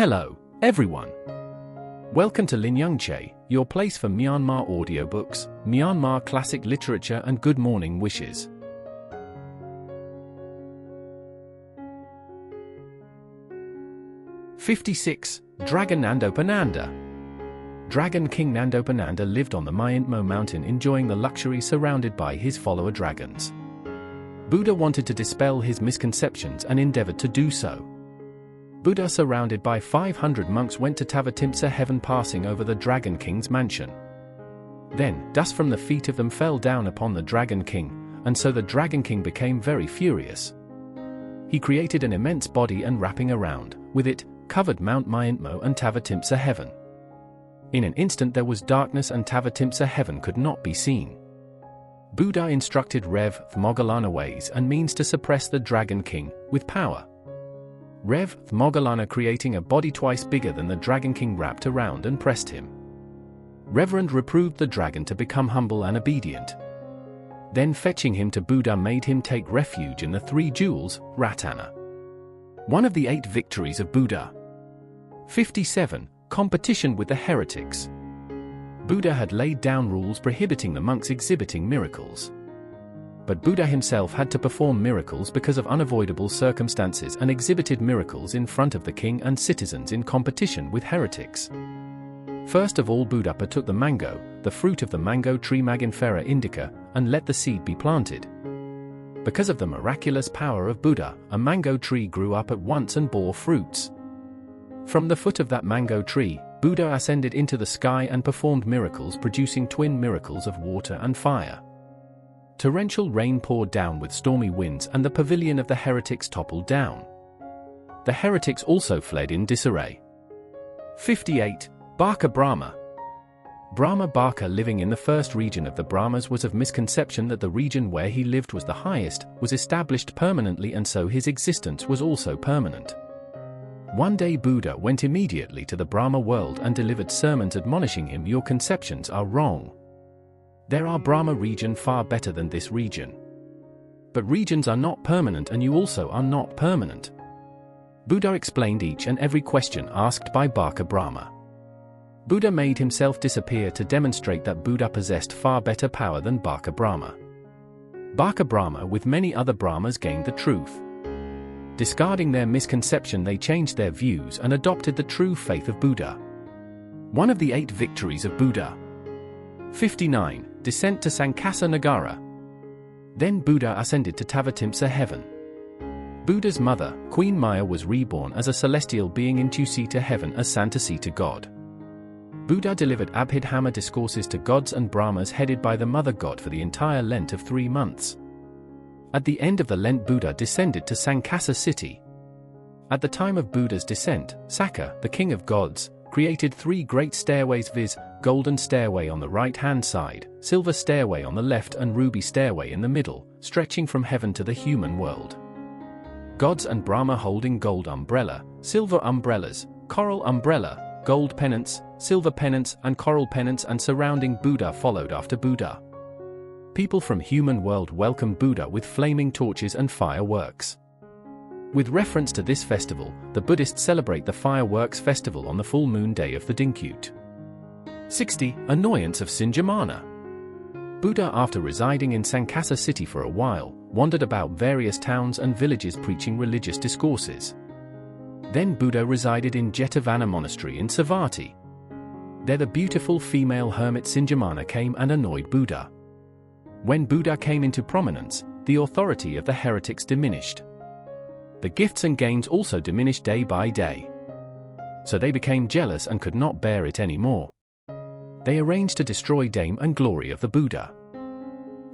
Hello, everyone. Welcome to LinYoungChe, your place for Myanmar audiobooks, Myanmar classic literature and good morning wishes. '56. Dragon Nandopananda. Dragon King Nandopananda lived on the Myanmar mountain enjoying the luxury surrounded by his follower dragons. Buddha wanted to dispel his misconceptions and endeavored to do so. Buddha, surrounded by 500 monks, went to Tavatimsa heaven, passing over the Dragon King's mansion. Then, dust from the feet of them fell down upon the Dragon King, and so the Dragon King became very furious. He created an immense body and wrapping around, with it, covered Mount Myanmar and Tavatimsa heaven. In an instant there was darkness and Tavatimsa heaven could not be seen. Buddha instructed Rev Thmogalana ways and means to suppress the Dragon King, with power. Rev Thmogalana, creating a body twice bigger than the Dragon King, wrapped around and pressed him. Reverend reproved the dragon to become humble and obedient. Then fetching him to Buddha, made him take refuge in the 3 jewels, Ratana. One of the 8 victories of Buddha. 57. Competition with the heretics. Buddha had laid down rules prohibiting the monks exhibiting miracles. But Buddha himself had to perform miracles because of unavoidable circumstances and exhibited miracles in front of the king and citizens in competition with heretics. First of all, Buddha partook the mango, the fruit of the mango tree Maginfera indica, and let the seed be planted. Because of the miraculous power of Buddha, a mango tree grew up at once and bore fruits. From the foot of that mango tree, Buddha ascended into the sky and performed miracles, producing twin miracles of water and fire. Torrential rain poured down with stormy winds, and the pavilion of the heretics toppled down. The heretics also fled in disarray. 58. Baka Brahma. Brahma Baka, living in the first region of the Brahmas, was of misconception that the region where he lived was the highest, was established permanently, and so his existence was also permanent. One day Buddha went immediately to the Brahma world and delivered sermons admonishing him, "Your conceptions are wrong. There are Brahma region far better than this region. But regions are not permanent, and you also are not permanent." Buddha explained each and every question asked by Baka Brahma. Buddha made himself disappear to demonstrate that Buddha possessed far better power than Baka Brahma. Baka Brahma with many other Brahmas gained the truth. Discarding their misconception, they changed their views and adopted the true faith of Buddha. One of the 8 victories of Buddha. 59. Descent to Sankasa Nagara. Then Buddha ascended to Tavatimsa heaven. Buddha's mother, Queen Maya, was reborn as a celestial being in Tusita heaven as Santasita god. Buddha delivered Abhidhamma discourses to gods and Brahmas headed by the mother god for the entire Lent of 3 months. At the end of the Lent, Buddha descended to Sankasa city. At the time of Buddha's descent, Sakka, the king of gods, created 3 great stairways, viz., golden stairway on the right-hand side, silver stairway on the left, and ruby stairway in the middle, stretching from heaven to the human world. Gods and Brahma holding gold umbrella, silver umbrellas, coral umbrella, gold pennants, silver pennants, and coral pennants, and surrounding Buddha followed after Buddha. People from human world welcomed Buddha with flaming torches and fireworks. With reference to this festival, the Buddhists celebrate the fireworks festival on the full moon day of the Dinkyut. 60. Annoyance of Sinjamana. Buddha, after residing in Sankasa city for a while, wandered about various towns and villages preaching religious discourses. Then Buddha resided in Jetavana monastery in Savatthi. There the beautiful female hermit Sinjamana came and annoyed Buddha. When Buddha came into prominence, the authority of the heretics diminished. The gifts and gains also diminished day by day. So they became jealous and could not bear it anymore. They arranged to destroy Dame and glory of the Buddha.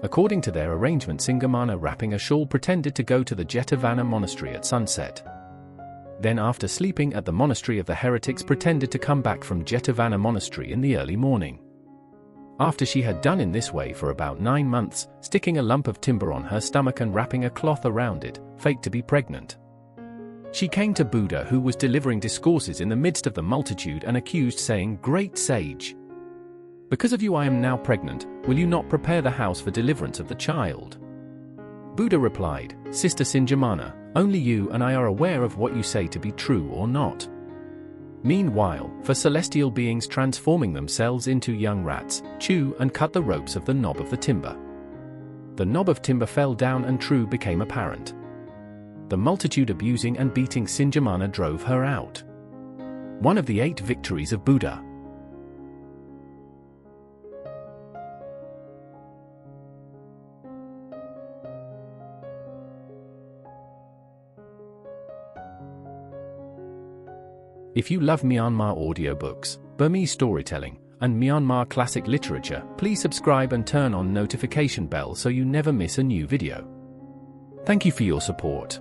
According to their arrangement, Singamana, wrapping a shawl, pretended to go to the Jetavana monastery at sunset. Then, after sleeping at the monastery of the heretics, pretended to come back from Jetavana monastery in the early morning. After she had done in this way for about 9 months, sticking a lump of timber on her stomach and wrapping a cloth around it, faked to be pregnant. She came to Buddha, who was delivering discourses in the midst of the multitude, and accused, saying, "Great sage, because of you I am now pregnant. Will you not prepare the house for deliverance of the child?" Buddha replied, "Sister Sinjamana, only you and I are aware of what you say to be true or not. Meanwhile, for celestial beings transforming themselves into young rats, chew and cut the ropes of the knob of the timber. The knob of timber fell down and true became apparent. The multitude abusing and beating Sinjamana drove her out. One of the 8 victories of Buddha. If you love Myanmar audiobooks, Burmese storytelling, and Myanmar classic literature, please subscribe and turn on notification bell so you never miss a new video. Thank you for your support.